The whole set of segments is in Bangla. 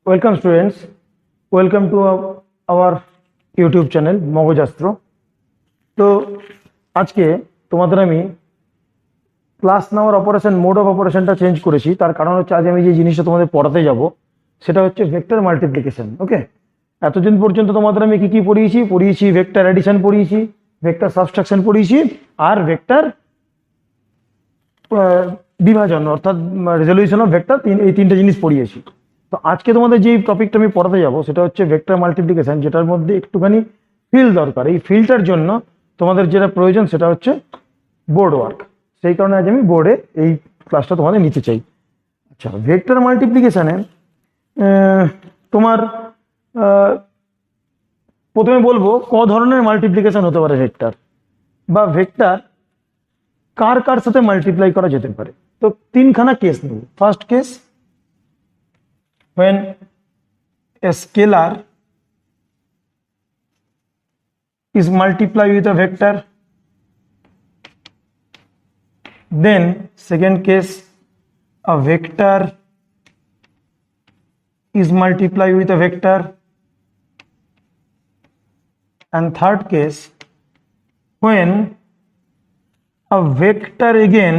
Welcome students, welcome to our YouTube channel মগজাস্ত্র। তো আজকে তোমাদের আমি ক্লাস নেওয়ার অপারেশন মোড অফ অপারেশনটা চেঞ্জ করেছি। তার কারণ হচ্ছে আজ আমি যে জিনিসটা তোমাদের পড়াতে যাব সেটা হচ্ছে ভেক্টর মাল্টিপ্লিকেশন। ওকে, এতদিন পর্যন্ত তোমাদের আমি কি কি পড়িয়েছি ভেক্টর অ্যাডিশন পড়িয়েছি, ভেক্টর সাবট্রাকশন পড়িয়েছি, আর ভেক্টর বিভাজন অর্থাৎ রেজলিউশন অফ ভেক্টর, এই তিনটে জিনিস পড়িয়েছি। তো আজকে তোমাদের যে টপিকটা আমি পড়াতে যাব সেটা হচ্ছে ভেক্টর মাল্টিপ্লিকেশন, যেটার মধ্যে একটুখানি ফিল দরকার। এই ফিলটার জন্য তোমাদের যেটা প্রয়োজন সেটা হচ্ছে বোর্ড ওয়ার্ক। সেই কারণে আজ আমি বোর্ডে এই ক্লাসটা তোমাদের নিতে চাই। আচ্ছা, ভেক্টর মাল্টিপ্লিকেশনে তোমার প্রথমে বলবো ক ধরনের মাল্টিপ্লিকেশন হতে পারে ভেক্টর, বা ভেক্টর কার কার সাথে মাল্টিপ্লাই করা যেতে পারে। তো তিনখানা কেস নেব। First case, when a scalar is multiplied with a vector. Then second case, a vector is multiplied with a vector. And third case, when a vector again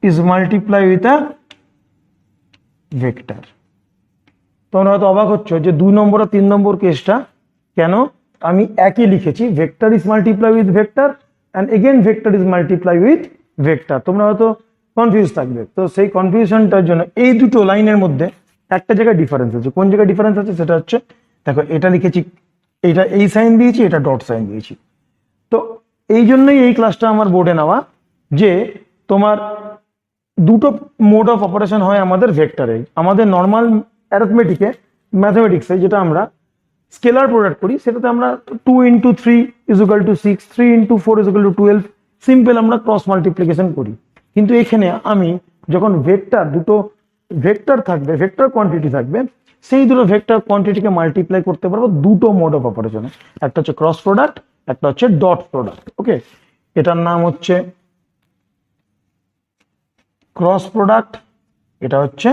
is multiplied with a vector. তোমরা হয়তো অবাক হচ্ছ যে 2 নম্বর আর 3 নম্বর কেসটা কেন আমি একই লিখেছি, vector is multiply with vector and again vector is multiply with vector. তোমরা হয়তো কনফিউজ থাকবে। তো সেই কনফিউশনটার জন্য এই দুটো লাইনের মধ্যে একটা জায়গায় ডিফারেন্স আছে। কোন জায়গায় ডিফারেন্স আছে সেটা হচ্ছে, দেখো এটা লিখেছি, এটা এই সাইন দিয়েছি, এটা ডট সাইন দিয়েছি। তো এই জন্যই এই ক্লাসটা আমার বোর্ডে নেওয়া, যে তোমার দুটো মোড অফ অপারেশন হয় আমাদের ভেক্টরে। আমাদের নর্মাল অ্যারিথমেটিকে, ম্যাথমেটিক্সে যেটা আমরা স্কেলার প্রোডাক্ট করি, সেটাতে আমরা 2 × 3 = 6, 3 × 4 = 12, সিম্পল আমরা ক্রস মাল্টিপ্লিকেশন করি। কিন্তু এখানে আমি যখন ভেক্টর, দুটো ভেক্টর থাকবে, ভেক্টর কোয়ান্টিটি থাকবে, সেই দুটো ভেক্টর কোয়ান্টিটিকে মাল্টিপ্লাই করতে পারবো দুটো মোড অফ অপারেশনে। একটা হচ্ছে ক্রস প্রোডাক্ট, একটা হচ্ছে ডট প্রোডাক্ট। ওকে, এটার নাম হচ্ছে ক্রস প্রোডাক্ট, এটা হচ্ছে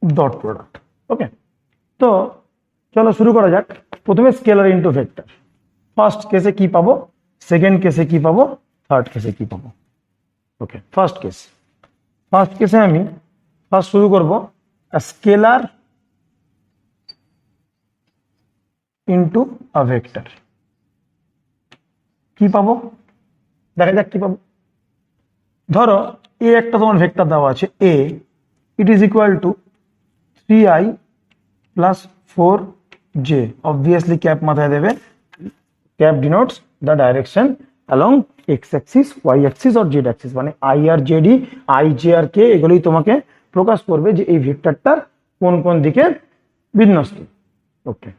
ডট প্রোডাক্ট। ওকে, তো চলো শুরু করা যাক। প্রথমে স্কেলার ইনটু ভেক্টর। ফার্স্ট কেসে কি পাবো, সেকেন্ড কেসে কি পাবো, থার্ড কেসে কি পাবো। ওকে, ফার্স্ট কেসে আমি ফার্স্ট শুরু করব স্কেলার ইনটু আ ভেক্টর। কি পাবো দেখা যাক কি পাবো। ধরো এ একটা তোমার ভেক্টর দেওয়া আছে, A it is equal to 3i plus 4j। Obviously cap মাথায় দেবে, cap denotes the direction along X axis, Y axis আর জেড অ্যাক্সিস, মানে আই আর জেডি, আই জে আর কে, এগুলোই তোমাকে প্রকাশ করবে যে এই ভেক্টরটার কোন কোন দিকে বিন্যস্ত। ওকে,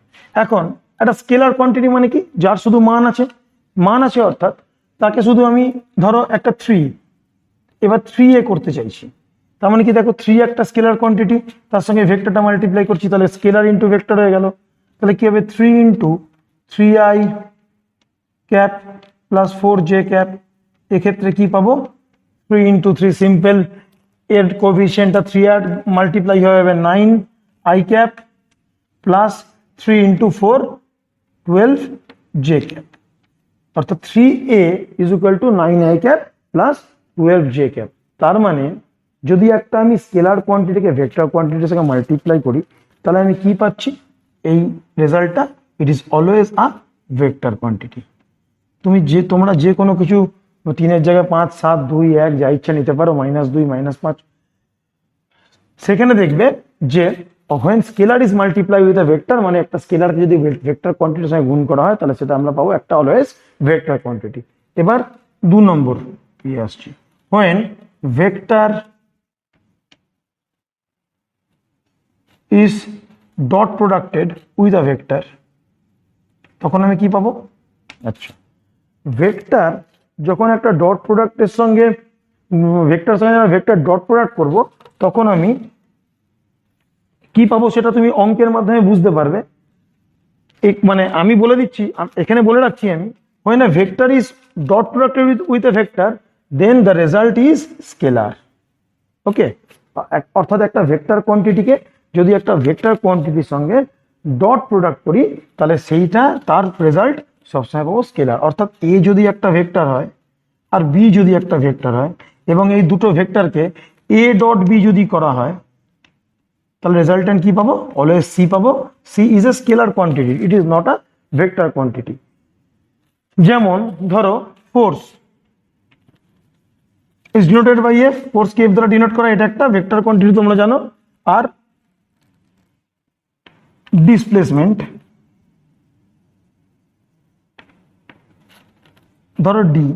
এখন একটা স্কেলার কোয়ান্টিটি মানে কি, যার শুধু মান আছে অর্থাৎ তাকে শুধু আমি ধরো একটা 3, এবার 3a করতে চাইছি। তার মানে কি, দেখো 3 একটা স্কেলার কোয়ান্টিটি, তার সঙ্গে ভেক্টরটা মাল্টিপ্লাই করছি, তাহলে স্কেলার ইনটু ভেক্টর হয়ে গেল। তাহলে কি হবে, 3 × 3i cap plus 4j cap. এক্ষেত্রে কি পাবো, 3 × 3 সিম্পল, এর কোএফিসিয়েন্টটা 3 আর মাল্টিপ্লাই হয়ে যাবে 9i cap plus 3 × 4 12j cap, অর্থাৎ 3a is equal to 9i cap plus 12j cap. তার মানে যদি একটা আমি স্কেলার কোয়ান্টিটিকে ভেক্টর কোয়ান্টিটির সঙ্গে মাল্টিপ্লাই করি, তাহলে আমি কি পাচ্ছি, এই রেজাল্টটা, it is always a vector quantity. তোমরা যে কোনো কিছু 3-এর জায়গায় 5, 7, 2, 1 যা ইচ্ছা নিতে পারো, -2, -5। সেখানে দেখবে যে when scalar is multiplied with a vector, মানে একটা স্কেলারকে যদি ভেক্টর কোয়ান্টিটির সঙ্গে গুণ করা হয়, তাহলে সেটা আমরা পাবো একটা অলওয়েজ ভেক্টর কোয়ান্টিটি। এবার 2 নম্বর আসছি, when vector is dot producted with a vector, তখন আমি কি পাবো। আচ্ছা, ভেক্টর যখন একটা ডট প্রোডাক্টের সঙ্গে ভেক্টর ডট প্রোডাক্ট করব, তখন আমি কি পাবো সেটা তুমি অঙ্কের মাধ্যমে বুঝতে পারবে। মানে আমি বলে দিচ্ছি, এখানে বলে রাখছি আমি, when a vector is dot producted with a vector, then the result is scalar. ওকে, অর্থাৎ একটা ভেক্টর কোয়ান্টিটিকে যদি একটা ভেক্টর কোয়ান্টিটির সঙ্গে ডট প্রোডাক্ট করি তাহলে সেইটা তার রেজাল্ট সবসময় পাবো স্কেলার। অর্থাৎ এ যদি একটা ভেক্টর হয় আর বি যদি একটা ভেক্টর হয় এবং এই দুটো ভেক্টরকে এ ডট বি যদি করা হয় তাহলে রেজাল্টেন্ট কি পাবো? অলওয়েজ সি পাবো। C is a scalar quantity, it is not a vector quantity. যেমন ধরো force is denoted by F, ফোর্সকে এফ দ্বারা ডিনোট করা, এটা একটা ভেক্টর কোয়ান্টিটি তোমরা জানো। আর ডিসপ্লেসমেন্ট ধরো ডি,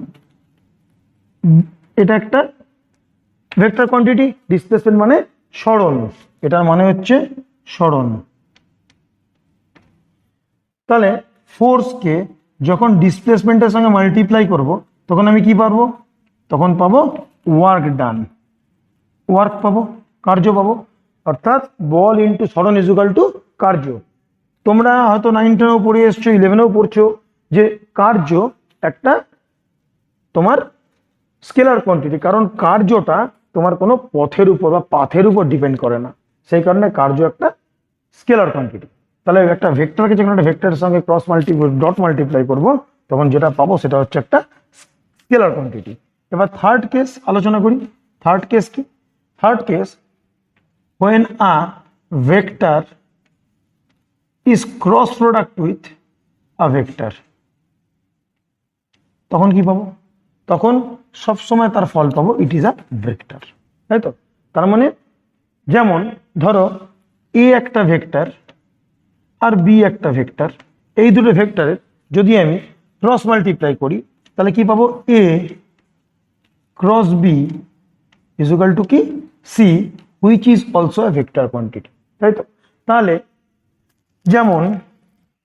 এটা একটা ভেক্টর কোয়ান্টিটি। ডিসপ্লেসমেন্ট মানে সরণ, এটার মানে হচ্ছে সরণ। তাহলে ফোর্সকে যখন ডিসপ্লেসমেন্টের সঙ্গে মাল্টিপ্লাই করব তখন আমি কি পাবো? তখন পাবো ওয়ার্ক ডান, ওয়ার্ক পাবো, কার্য পাবো। অর্থাৎ বল ইন্টু সরণ ইজ ইকুয়াল টু কার্য। তোমরা হয়তো 9-10-এও পড়ে এসছো, 11-এও পড়ছো যে কার্য একটা তোমার স্কেলার কোয়ান্টিটি, কারণ কার্যটা তোমার কোনো পথের উপর বা পাথের উপর ডিপেন্ড করে না, সেই কারণে কার্য একটা স্কেলার কোয়ান্টিটি। তাহলে একটা ভেক্টরকে যখন একটা ভেক্টরের সঙ্গে ডট মাল্টিপ্লাই করব তখন যেটা পাবো সেটা হচ্ছে একটা স্কেলার কোয়ান্টিটি। এবার থার্ড কেস আলোচনা করি। থার্ড কেস কি? Third case, when a vector is cross product with a vector, তখন কি পাবো? তখন সব সময় তার ফল পাবো ইট ইজ আ ভেক্টর, তাই তো? তার মানে যেমন ধরো এ একটা ভেক্টর আর বি একটা ভেক্টর, এই দুটো ভেক্টরের যদি আমি ক্রস মাল্টিপ্লাই করি তাহলে কি পাবো? A cross B is equal to কি? C, which is also a vector quantity, তাই তো? তাহলে যেমন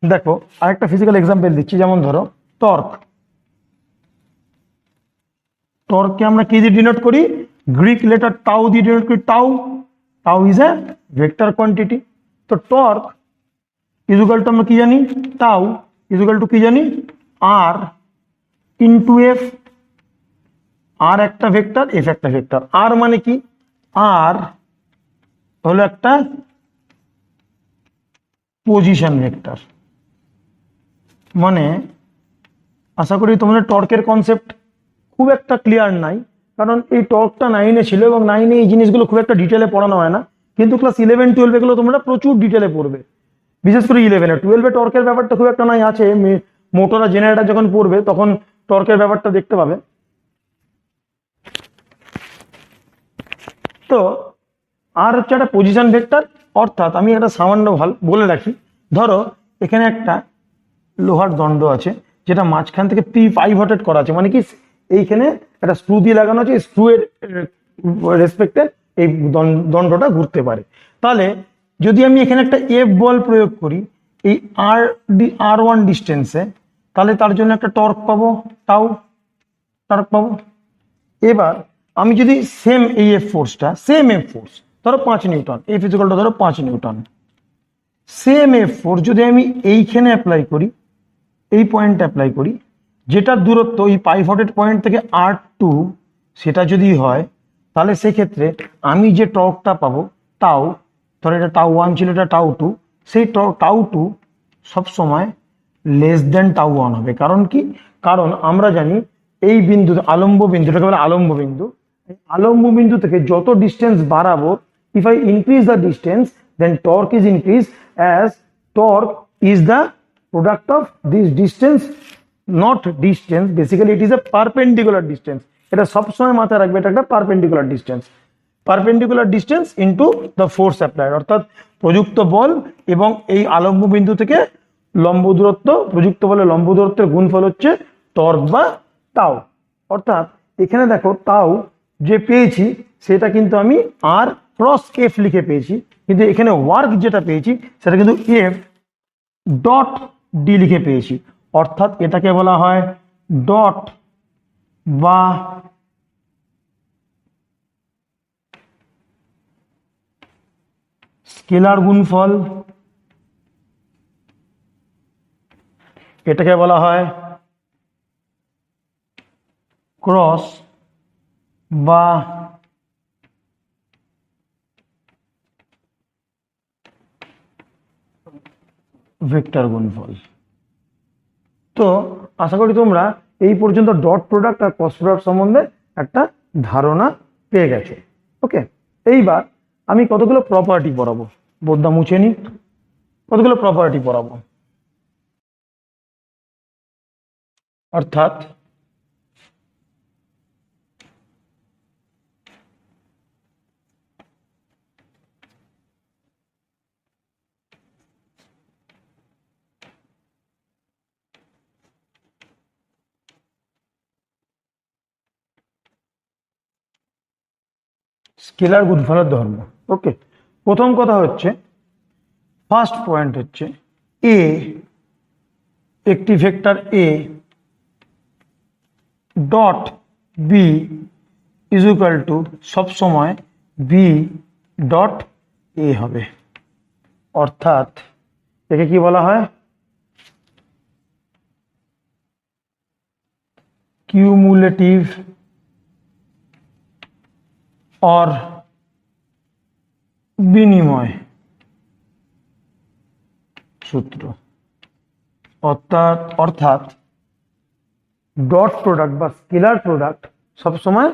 দেখো আরেকটা ফিজিক্যাল এক্সাম্পল দিচ্ছি, যেমন ধরো টর্ক। টর্ককে আমরা কি দিয়ে ডিনোট করি? গ্রিক লেটার টাউ দিয়ে ডিনোট করি। Tau, tau is a vector quantity. তো টর্ক ইজ ইকুয়াল টু আমরা কি জানি? টাউ ইজ ইকুয়াল টু কি জানি? আর ইন্টু এফ। আর একটা ভেক্টর, এফ একটা ভেক্টর। আর মানে কি? আর হলো একটা পজিশন ভেক্টর। মানে আশা করি তোমাদের টর্কের কনসেপ্ট খুব একটা ক্লিয়ার নাই, কারণ এই টর্কটা 9-এ ছিল এবং 9-এ এই জিনিসগুলো খুব একটা ডিটেলে পড়ানো হয় না, কিন্তু ক্লাস 11-12 এগুলো তোমরা প্রচুর ডিটেলে পড়বে। বিশেষ করে 11-এ, 12-এ টর্কের ব্যাপারটা খুব একটা নাই, আছে মোটর আর জেনারেটর যখন পড়বে তখন টর্কের ব্যাপারটা দেখতে পাবে। তো আর হচ্ছে একটা পজিশন ভেক্টর। অর্থাৎ আমি একটা সামান্য বলে রাখি, ধরো এখানে একটা লোহার দণ্ড আছে যেটা মাঝখান থেকে পাইভটেড করা আছে, মানে কি এইখানে একটা স্ক্রু দিয়ে লাগানো আছে, স্ক্রু এর রেসপেক্টে এই দণ্ডটা ঘুরতে পারে। তাহলে যদি আমি এখানে একটা এফ বল প্রয়োগ করি এই R1 ডিস্টেন্সে, তাহলে তার জন্য একটা টর্ক পাবো, টাউ টর্ক পাবো। এবার আমি যদি সেম এই এফ ফোর্সটা, সেম এফ ফোর্স ধরো 5 Newton, F is equal two ধরো 5 নিউটন, সেম এফ ফোর্স যদি আমি এইখানে অ্যাপ্লাই করি, এই পয়েন্ট অ্যাপ্লাই করি, যেটার দূরত্ব এই পাইভটেড পয়েন্ট থেকে R2 সেটা যদি হয়, তাহলে সেক্ষেত্রে আমি যে টর্কটা পাবো টাউ, ধরো এটা টাউ 1 ছিল, এটা টাউ 2, সেই টাউ 2 সবসময় লেস দেন টাউ 1 হবে। কারণ কি? কারণ আমরা জানি এই বিন্দু, আলম্ব বিন্দুটাকে বলে আলম্ব বিন্দু, আলম্ব বিন্দু থেকে যত ডিস্টেন্স বাড়াবো, if I increase the distance then torque is increase, as torque is the product of this distance, not distance, basically it is a perpendicular distance, এটা সব সময় মাথায় রাখবে, এটা একটা perpendicular distance, perpendicular distance into the force applied, অর্থাৎ প্রযুক্ত বল এবং এই আলম্ব বিন্দু থেকে লম্ব দূরত্ব, প্রযুক্ত বলে লম্ব দূরত্বের গুণফল হচ্ছে টর্ক বা টাউ। অর্থাৎ এখানে দেখো টাউ যে পেয়েছি সেটা কিন্তু আমি আর ক্রস এফ লিখে পেয়েছি, কিন্তু এখানে ওয়ার্ক যেটা পেয়েছি সেটা কিন্তু এফ ডট ডি লিখে পেয়েছি। অর্থাৎ এটাকে বলা হয় ডট বা স্কেলার গুণফল, এটাকে বলা হয় ক্রস বা ভেক্টর গুণফল। তো আশা করি তোমরা এই পর্যন্ত ডট প্রোডাক্ট আর ক্রস প্রোডাক্ট সম্বন্ধে একটা ধারণা পেয়ে গেছো। ওকে, এইবার আমি কতগুলো প্রপার্টি পড়াবো, বোর্ডটা মুছে নি, কতগুলো প্রপার্টি পড়াবো। অর্থাৎ স্কেলার গুণফলের ধর্ম। ওকে, প্রথম কথা হচ্ছে, ফার্স্ট পয়েন্ট হচ্ছে এ, একটি vector A dot B is equal to সবসময় বি ডট এ হবে। অর্থাৎ একে কি বলা হয়, কিউমুলেটিভ और বিনিময় সূত্র। অর্থাৎ ডট প্রোডাক্ট বা স্কেলার প্রোডাক্ট সবসময়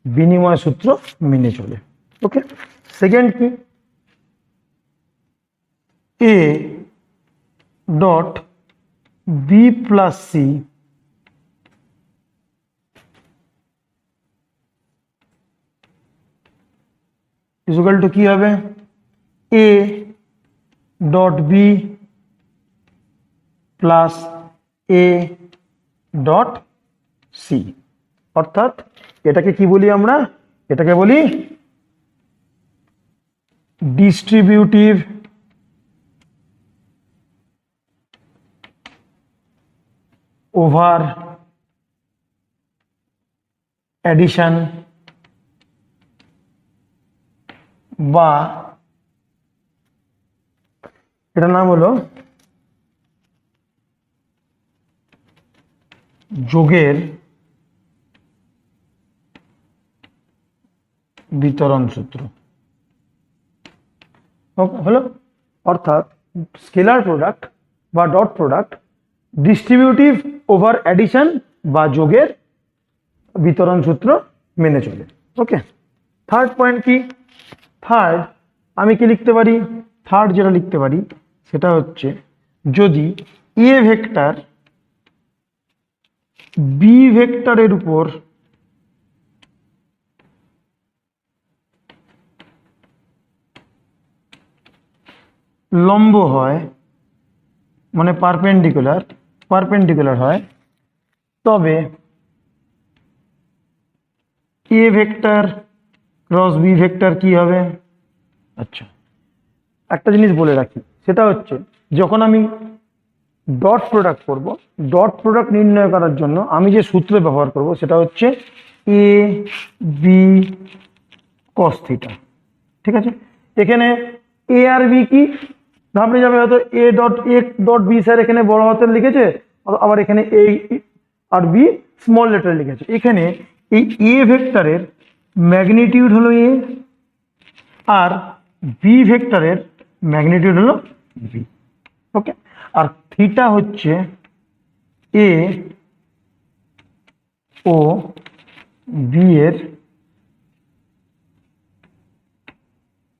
বিনিময় সূত্র মেনে চলে। ওকে, সেকেন্ড কি, A dot B plus C equal to কি হবে, A dot B plus A dot C. অর্থাৎ এটাকে কি বলি আমরা, এটাকে বলি ডিস্ট্রিবিউটিভ ওভার এডিশন বা এটার নাম হলো যোগের বিতরণ সূত্র। হলো, অর্থাৎ স্কেলার প্রোডাক্ট বা dot product distributive over addition বা যোগের বিতরণ সূত্র মেনে চলে। ওকে, থার্ড পয়েন্ট কি, থার্ড আমি কি লিখতে পারি, থার্ড যেটা লিখতে পারি সেটা হচ্ছে, যদি এ ভেক্টর বি ভেক্টরের উপর লম্ব হয়, মানে পারপেন্ডিকুলার হয়, তবে A vector cross B vector কি হবে। আচ্ছা, একটা জিনিস বলে রাখি, সেটা হচ্ছে যখন আমি ডট প্রোডাক্ট করব, ডট প্রোডাক্ট নির্ণয় করার জন্য আমি যে সূত্র ব্যবহার করব সেটা হচ্ছে এ বি কস থিটা। ঠিক আছে, এখানে এ আর বি কি ভাবলে যাবে, হয়তো এ ডট বি স্যার এখানে বড় হাতের লিখেছে, আবার এখানে এ আর বি স্মল লেটার লিখেছে। এখানে এই এ ভেক্টরের ম্যাগনিটিউড হলো এ আর বি ভেক্টরের ম্যাগনিটিউড হলো বি। ওকে, আর থিটা হচ্ছে এ ও বি এর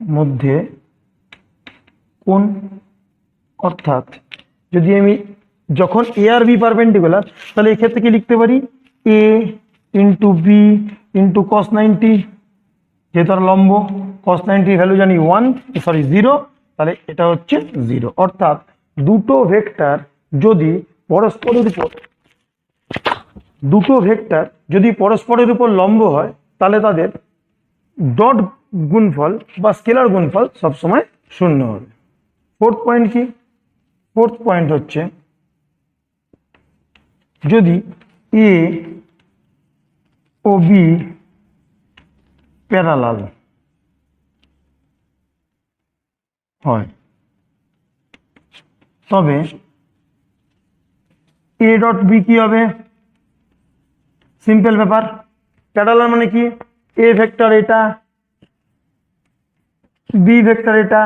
মধ্যে কোণ। অর্থাৎ যদি আমি যখন এ আর বি পারপেন্ডিকুলার, তাহলে এক্ষেত্রে কি লিখতে পারি, এ ইন্টু বি ইন্টু কস 90, যেহেতু আর লম্ব, কস 90 ভ্যালু জানি 0, তাহলে এটা হচ্ছে 0। অর্থাৎ দুটো ভেক্টর যদি পরস্পরের উপর লম্ব হয়, তাহলে তাদের ডট গুণফল বা স্কেলার গুণফল সবসময় শূন্য হবে। ফোর্থ পয়েন্ট কি, ফোর্থ পয়েন্ট হচ্ছে, যদি এ ও বি প্যারালাল হয়, তবে এ ডট বি কি হবে, সিম্পল ব্যাপার, প্যারালাল মানে কি, এ ভেক্টর এটা, বি ভেক্টর এটা,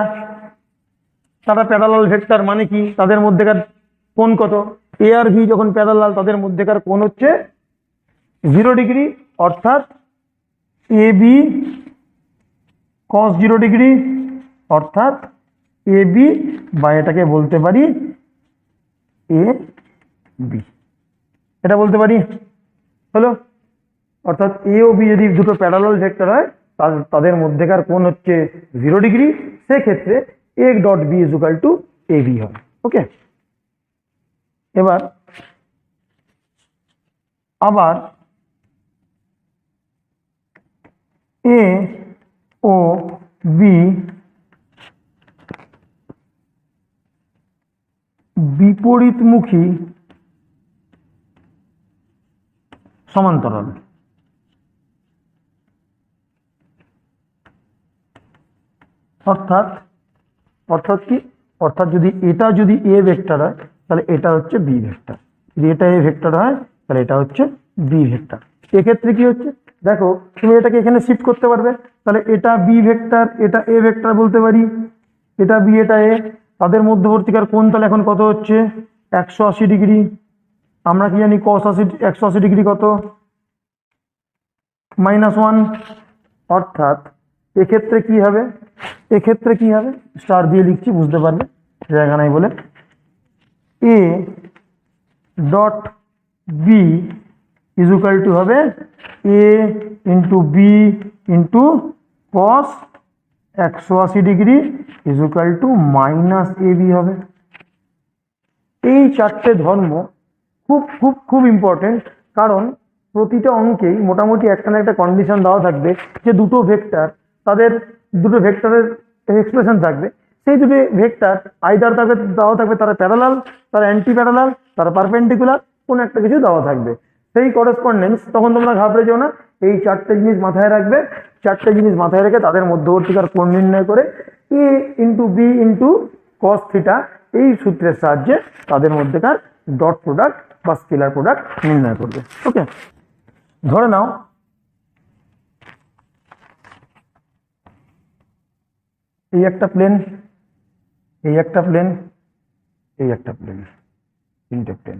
তারা প্যারালাল ভেক্টর, মানে কি তাদের মধ্যেকার কোণ কত, এ আর ভি যখন প্যারালাল তাদের মধ্যেকার কোণ হচ্ছে 0 ডিগ্রি, অর্থাৎ এ বি cos 0 ডিগ্রি, অর্থাৎ এ বি, বা এটাকে বলতে পারি এ বি, এটা বলতে পারি হলো। অর্থাৎ এ ও বি যদি দুটো প্যারালাল ভেক্টর হয় তাদের মধ্যেকার কোণ হচ্ছে 0 ডিগ্রি, সেক্ষেত্রে A dot B is equal to A B হয়। ওকে, এবার আবার এ ও বি বিপরীতমুখী সমান্তরাল, অর্থাৎ অর্থাৎ কি, অর্থাৎ যদি এটা যদি এ ভেক্টর হয় তাহলে এটা হচ্ছে বি ভেক্টর, যদি এটা এ ভেক্টর হয় তাহলে এটা হচ্ছে বি ভেক্টর। এক্ষেত্রে কি হচ্ছে দেখো, তুমি এটাকে এখানে শিফট করতে পারবে, তাহলে এটা বি ভেক্টর এটা এ ভেক্টর বলতে পারি, এটা বি এটা এ, তাদের মধ্যবর্তীকার কোণ তাহলে এখন কত হচ্ছে 180 ডিগ্রি। আমরা কি জানি cos 180 ডিগ্রি কত, -1, অর্থাৎ এক্ষেত্রে কি হবে, এক্ষেত্রে কি হবে স্টার দিয়ে লিখছি বুঝতে পারবে, জায়গা নাই বলে, A dot B is equal to হবে A into B into cos 180 degree is equal to minus A B হবে। এই চারটে ধর্ম খুব খুব খুব ইম্পর্টেন্ট, কারণ প্রতিটা অঙ্কেই মোটামুটি একটা না একটা কন্ডিশন দেওয়া থাকবে যে দুটো ভেক্টর, তাদের দুটো ভেক্টরের এক্সপ্রেশন থাকবে, সেই দুটো ভেক্টর আইদার তাদের দেওয়া থাকবে তারা প্যারালাল, তারা অ্যান্টি প্যারালাল, তারা পারপেন্ডিকুলার, কোনো একটা কিছু দেওয়া থাকবে, সেই করেসপন্ডেন্স। তখন তোমরা ঘাবড়ে যেও না, এই চারটে জিনিস মাথায় রাখবে, চারটে জিনিস মাথায় রেখে তাদের মধ্যবর্তীকার কোণ নির্ণয় করে A into B into cos theta এই সূত্রের সাহায্যে তাদের মধ্যেকার ডট প্রোডাক্ট বা স্কেলার প্রোডাক্ট নির্ণয় করবে। ওকে, ধরে নাও এই একটা প্লেন, এই একটা প্লেন, এই একটা প্লেন, তিনটে প্লেন,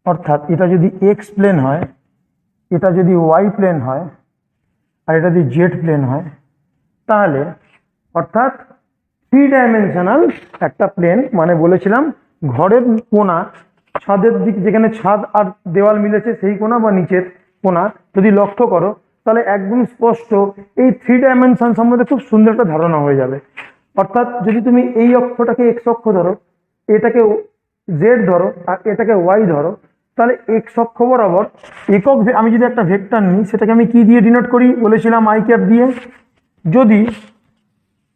অর্থাৎ এটা যদি এক্স প্লেন হয়, এটা যদি ওয়াই প্লেন হয়, আর এটা যদি জেড প্লেন হয়, তাহলে অর্থাৎ 3 ডাইমেনশনাল একটা প্লেন, মানে বলেছিলাম ঘরের কোণা, ছাদের দিক যেখানে ছাদ আর দেওয়াল মিলেছে সেই কোণা বা নিচের কোণা যদি লক্ষ্য করো, তাহলে একদম স্পষ্ট এই 3 ডাইমেনশন সম্বন্ধে খুব সুন্দর একটা ধারণা হয়ে যাবে। অর্থাৎ যদি তুমি এই অক্ষটাকে এক্স অক্ষ ধরো, এটাকে জেড ধরো, আর এটাকে ওয়াই ধরো, তাহলে এক্স অক্ষ বরাবর একক আমি যদি একটা ভেক্টর নিই, সেটাকে আমি কি দিয়ে ডিনোট করি বলেছিলাম, আই ক্যাপ দিয়ে। যদি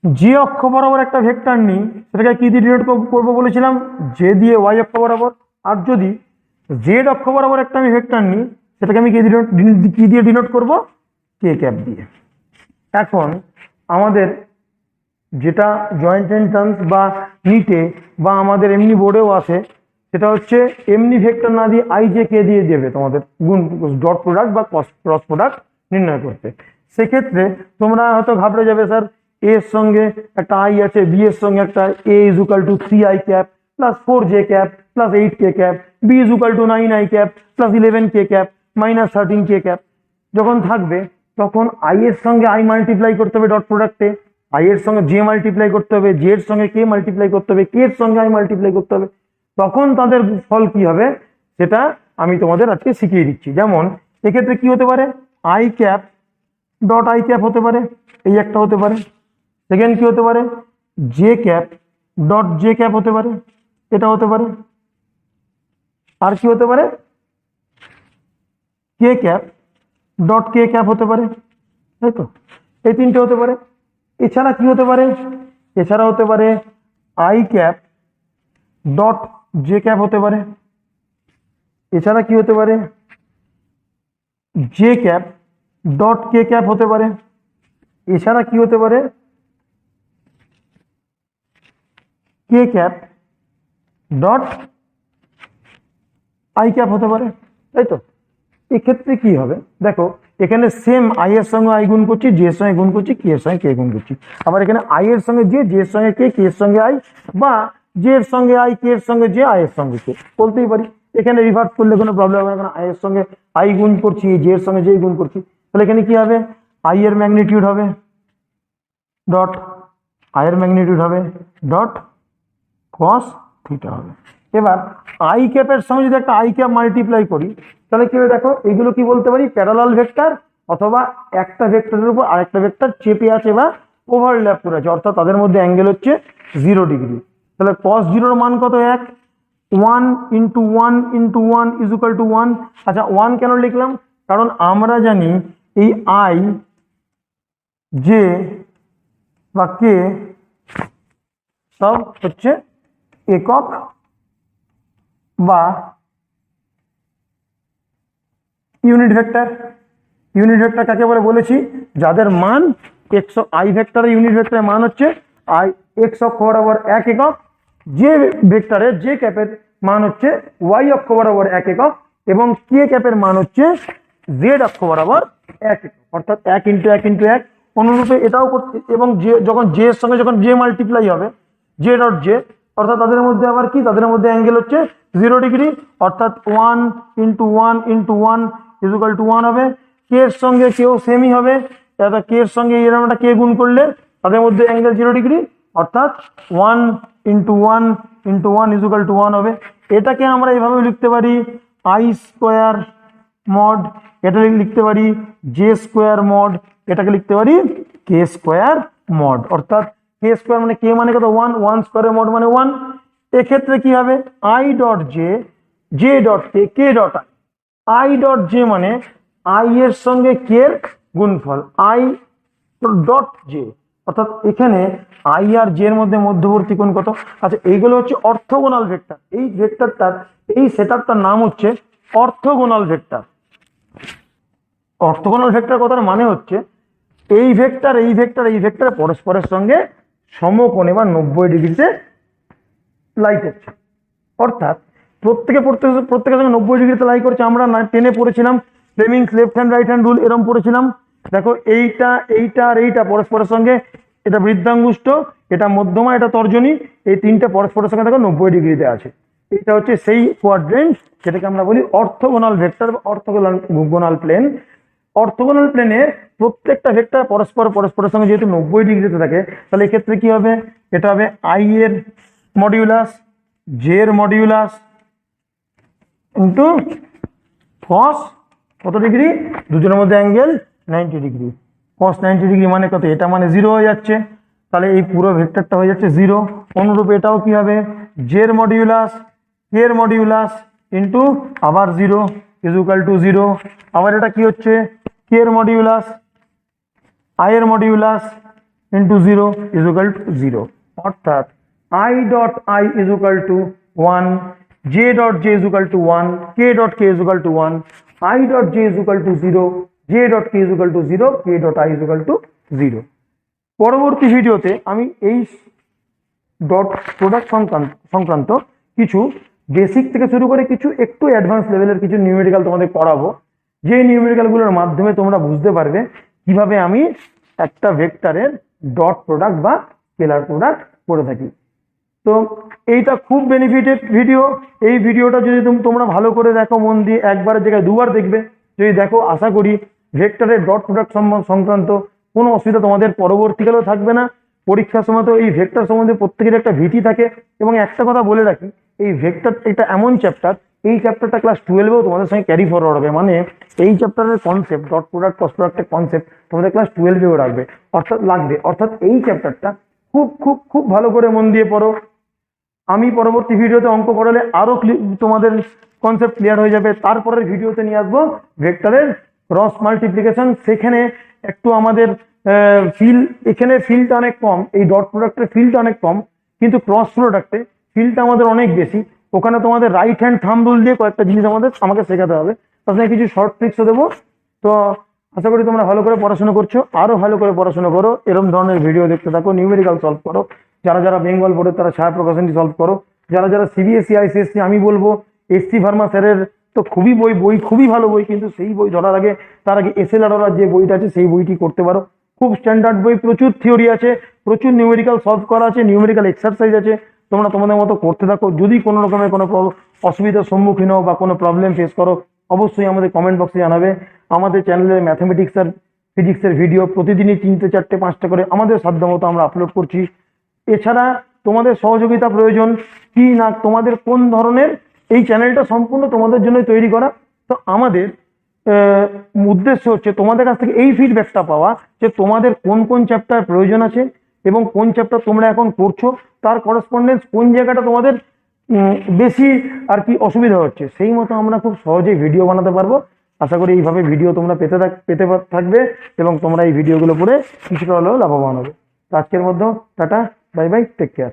যে অক্ষ বরাবর একটা ভেক্টর নিই, সেটাকে কি দিয়ে ডিনোট করবো বলেছিলাম, জে দিয়ে ওয়াই অক্ষ বরাবর। আর যদি জেড অক্ষ বরাবর একটা আমি ভেক্টর নিই, সেটাকে আমি কি দিয়ে ডিনোট করবো, কে ক্যাপ দিয়ে। এখন আমাদের যেটা জয়েন্ট এন্ট্রান্স বা নিটে বা আমাদের এমনি বোর্ডেও আছে, সেটা হচ্ছে এমনি ভেক্টর না দিয়ে আই জে কে দিয়ে দেবে তোমাদের গুণ ডট প্রোডাক্ট বা ক্রস প্রোডাক্ট নির্ণয় করতে। সেক্ষেত্রে তোমরা হয়তো ঘাবড়ে যাবে, স্যার এ এর সঙ্গে একটা আই আছে, বি এর সঙ্গে একটা A is equal to 3i cap plus 4j cap plus 8k cap, B is equal to 9i cap plus 11k cap minus 13k cap যখন থাকবে, তখন আই এর সঙ্গে আই মাল্টিপ্লাই করতে হবে ডট প্রোডাক্টে, আই এর সঙ্গে জে মাল্টিপ্লাই করতে হবে, জে এর সঙ্গে কে মাল্টিপ্লাই করতে হবে, কে এর সঙ্গে আই মাল্টিপ্লাই করতে হবে, তখন তাদের ফল কি হবে সেটা আমি তোমাদের আজকে শিখিয়ে দিচ্ছি। যেমন এক্ষেত্রে কি হতে পারে, I cap dot I cap হতে পারে, এই একটা হতে পারে। সেকেন্ড কি হতে পারে, J cap dot J cap হতে পারে, এটা হতে পারে। আর কি হতে পারে, কে ক্যাপ ডট কে ক্যাপ হতে পারে, তাই তো, এই তিনটে হতে পারে। এছাড়া কি হতে পারে, এছাড়া হতে পারে I cap dot J cap হতে পারে। এছাড়া কি হতে পারে, J cap dot K cap হতে পারে। এছাড়া কি হতে পারে, কে ক্যাপ ডট আই ক্যাপ হতে পারে, তাই তো। এক্ষেত্রে কি হবে দেখো, এখানে সেম আই এর সঙ্গে আই গুণ করছি, জে এর সঙ্গে গুণ করছি, কে এর সঙ্গে কে গুণ করছি। আবার এখানে আই এর সঙ্গে জে, জে এর সঙ্গে কে, কে এর সঙ্গে আই, বা জে এর সঙ্গে আই, কে এর সঙ্গে জে, আই এর সঙ্গে কে বলতেই পারি। এখানে রিভার্স করলে কোনো প্রবলেম হবে না, কারণ আই এর সঙ্গে আই গুণ করছি, জে এর সঙ্গে জে গুণ করছি। তাহলে এখানে কি হবে, আই এর ম্যাগনিটিউড হবে ডট, আই এর ম্যাগনিটিউড হবে ডট কস থিটা হবে। এবার আই ক্যাপের সঙ্গে যদি একটা আই ক্যাপ মাল্টিপ্লাই করি তাহলে কি হবে দেখো, এগুলো কি বলতে পারি, প্যারালাল ভেক্টর, অথবা একটা ভেক্টরের উপর আরেকটা ভেক্টর চেপে আছে বা ওভারল্যাপ করে আছে, অর্থাৎ তাদের মধ্যে অ্যাঙ্গেল হচ্ছে 0 ডিগ্রি। তাহলে কস জিরোর মান কত, 1, 1 into 1 into 1 is equal two 1। আচ্ছা 1 কেন লিখলাম, কারণ আমরা জানি এই আই, জে বা কে সব হচ্ছে একক বা ইউনিট ভেক্টর। ইউনিট ভেক্টর কাকে বলে বলেছি, যাদের মান এক্স, আই ভেক্টরের ইউনিট ভেক্টরের মান হচ্ছে আই এক্স অক্ষ বরাবর 1 একক, যে ভেক্টরের যে ক্যাপের মান হচ্ছে ওয়াই অক্ষ বরাবর 1 একক, এবং কে ক্যাপের মান হচ্ছে জেড অক্ষ বরাবর 1 একক, অর্থাৎ 1 ইন্টু 1 ইন্টু 1। অনুরূপে এটাও করতে, এবং যে যখন জে এর সঙ্গে যখন জে মাল্টিপ্লাই হবে, জে ডট জে, অর্থাৎ তাদের মধ্যে আবার কি, তাদের মধ্যে অ্যাঙ্গেল হচ্ছে 0 ডিগ্রি, অর্থাৎ 1 into 1 into 1 is equal two 1 হবে। কে এর সঙ্গে কেও সেমই হবে, অর্থাৎ কে এর সঙ্গে এরকম একটা কে গুণ করলে তাদের মধ্যে অ্যাঙ্গেল 0 ডিগ্রি, অর্থাৎ 1 into 1 into 1 is equal two 1 হবে। এটাকে আমরা এইভাবে লিখতে পারি আই স্কোয়ার মড, এটা লিখতে পারি জে স্কোয়ার মড, এটাকে লিখতে পারি কে স্কোয়ার মড, অর্থাৎ কে স্কোয়ার মানে কে মানে কত 1, 1 স্কোয়ারের মড মানে 1। এক্ষেত্রে কি হবে, I dot J, J dot K, K dot I. I dot J মানে আই এর সঙ্গে কে এর গুণফল, আই ডট জে, অর্থাৎ এখানে আই আর জে এর মধ্যে মধ্যবর্তী কোণ কত। আচ্ছা এইগুলো হচ্ছে অর্থোগোনাল ভেক্টর, এই ভেক্টরটার এই সেটআপটার নাম হচ্ছে অর্থোগোনাল ভেক্টর। অর্থোগোনাল ভেক্টর কথার মানে হচ্ছে এই ভেক্টর, এই ভেক্টর, এই ভেক্টর পরস্পরের সঙ্গে সমকোণে বা 90 ডিগ্রিতে লাই করছে, অর্থাৎ প্রত্যেকের সঙ্গে 90 ডিগ্রিতে লাই করছে। আমরা 10-এ পড়েছিলাম Fleming's left hand right hand rule, এরকম পড়েছিলাম। দেখো এইটা, এইটা আর এইটা পরস্পরের সঙ্গে, এটা বৃদ্ধাঙ্গুষ্ঠ, এটা মধ্যমা, এটা তর্জনী, এই তিনটে পরস্পরের সঙ্গে দেখো 90 ডিগ্রিতে আছে। এটা হচ্ছে সেই কোয়াড্রেন্ট যেটাকে আমরা বলি অর্থোগোনাল ভেক্টর বা অর্থোগোনাল প্লেন। অর্থোগোনাল প্লেনে প্রত্যেকটা ভেক্টর পরস্পরের সঙ্গে যেহেতু 90 ডিগ্রিতে থাকে, তাহলে এক্ষেত্রে কি হবে, এটা হবে আই এর মডিউলাস, জে এর মডিউলাস ইন্টু কস কত ডিগ্রি, দুজনের মধ্যে অ্যাঙ্গেল 90 ডিগ্রি। কস 90 ডিগ্রি মানে কত, এটা মানে 0 হয়ে যাচ্ছে, তাহলে এই পুরো ভেক্টরটা হয়ে যাচ্ছে 0। অনুরূপে এটাও কি হবে, জে এর মডিউলাস, কে এর মডিউলাস ইন্টু আবার 0 ইজ ইকুয়াল টু 0। আবার এটা কি হচ্ছে, কে এর মডিউলাস, আই এর modulus into 0 is equal two 0, অর্থাৎ I dot I is equal two 1, J dot J is equal two 1, K dot K is equal two 1, I dot J is equal two 0, J dot K is equal two 0, K dot I is equal two 0। পরবর্তী ভিডিওতে আমি এই ডট প্রোডাক্ট সংক্রান্ত কিছু বেসিক থেকে শুরু করে কিছু একটু অ্যাডভান্স লেভেলের কিছু নিউমেরিক্যাল তোমাদের পড়াবো, যে নিউমেরিক্যালগুলোর মাধ্যমে তোমরা বুঝতে পারবে কিভাবে আমি একটা ভেক্টরের ডট প্রোডাক্ট বা স্কেলার প্রোডাক্ট করে থাকি। তো এইটা খুব বেনিফিটেড ভিডিও। এই ভিডিওটা যদি তোমরা ভালো করে দেখো, মন দিয়ে, একবারের জায়গায় দুবার দেখবে, যদি দেখো আশা করি ভেক্টরের ডট প্রোডাক্ট সংক্রান্ত কোনো অসুবিধা তোমাদের পরবর্তীকালেও থাকবে না। পরীক্ষার সময় তো এই ভেক্টর সম্বন্ধে প্রত্যেকের একটা ভীতি থাকে। এবং একটা কথা বলে রাখি, এই ভেক্টর এটা এমন চ্যাপ্টার, এই চ্যাপ্টারটা ক্লাস 12-এও তোমাদের সঙ্গে ক্যারি ফরওয়ার্ড হবে, মানে এই চ্যাপ্টারের কনসেপ্ট, ডট প্রোডাক্ট ক্রস প্রোডাক্টের কনসেপ্ট তোমাদের ক্লাস 12-এও লাগবে, অর্থাৎ এই চ্যাপ্টারটা খুব খুব খুব ভালো করে মন দিয়ে পড়ো। আমি পরবর্তী ভিডিওতে অঙ্ক করালে আরো তোমাদের কনসেপ্ট ক্লিয়ার হয়ে যাবে। তারপরের ভিডিওতে নিয়ে আসবো ভেক্টরের ক্রস মাল্টিপ্লিকেশন, সেখানে একটু আমাদের এখানে ফিল্ডটা অনেক কম, এই ডট প্রোডাক্টের ফিল্ডটা অনেক কম, কিন্তু ক্রস প্রোডাক্টে ফিল্ডটা আমাদের অনেক বেশি। ওখানে তোমাদের রাইট হ্যান্ড থাম্ব রুল দিয়ে কয়েকটা জিনিস আমাকে শেখাতে হবে, তার কিছু শর্ট ট্রিক্সও দেবো। তো আশা করি তোমরা ভালো করে পড়াশোনা করছো, আরো ভালো করে পড়াশোনা করো, এরকম ধরনের ভিডিও দেখতে থাকো, নিউমেরিক্যাল সলভ করো। যারা বেঙ্গল বোর্ডে তারা ছায়া প্রকাশনটি সলভ করো, যারা সিবিএসই আইসিএসসি, আমি বলবো এসসি ভার্মা স্যারের তো খুবই বই খুবই ভালো বই, কিন্তু সেই বই ধরার আগে তার আগে এসএল আরোরার যে বইটা আছে সেই বইটি করতে পারো। খুব স্ট্যান্ডার্ড বই, প্রচুর থিওরি আছে, প্রচুর নিউমেরিক্যাল সলভ করা আছে, নিউমেরিক্যাল এক্সারসাইজ আছে, তোমরা তোমাদের মতো করতে থাকো। যদি কোনো রকমের কোনো অসুবিধার সম্মুখীন হও বা কোনো প্রবলেম ফেস করো, অবশ্যই আমাদের কমেন্ট বক্সে জানাবে। আমাদের চ্যানেলে ম্যাথমেটিক্স আর ফিজিক্সের ভিডিও প্রতিদিনই 3টে 4টে 5টা করে আমাদের সাধ্যমতো আমরা আপলোড করছি। এছাড়া তোমাদের সহযোগিতা প্রয়োজন কি না, তোমাদের কোন ধরনের, এই চ্যানেলটা সম্পূর্ণ তোমাদের জন্য তৈরি করা। তো আমাদের উদ্দেশ্য হচ্ছে তোমাদের কাছ থেকে এই ফিডব্যাকটা পাওয়া যে তোমাদের কোন কোন চ্যাপ্টার প্রয়োজন আছে এবং কোন চ্যাপ্টার তোমরা এখন করছো, তার করসপন্ডেন্স কোন জায়গাটা তোমাদের বেশি আর কি অসুবিধা হচ্ছে, সেই মতো আমরা খুব সহজেই ভিডিও বানাতে পারবো। আশা করি এইভাবে ভিডিও তোমরা পেতে থাকবে এবং তোমরা এই ভিডিওগুলো পড়ে কিছুটা হলেও লাভবান হবে। তো আজকের মধ্যে tata, bye bye, take care.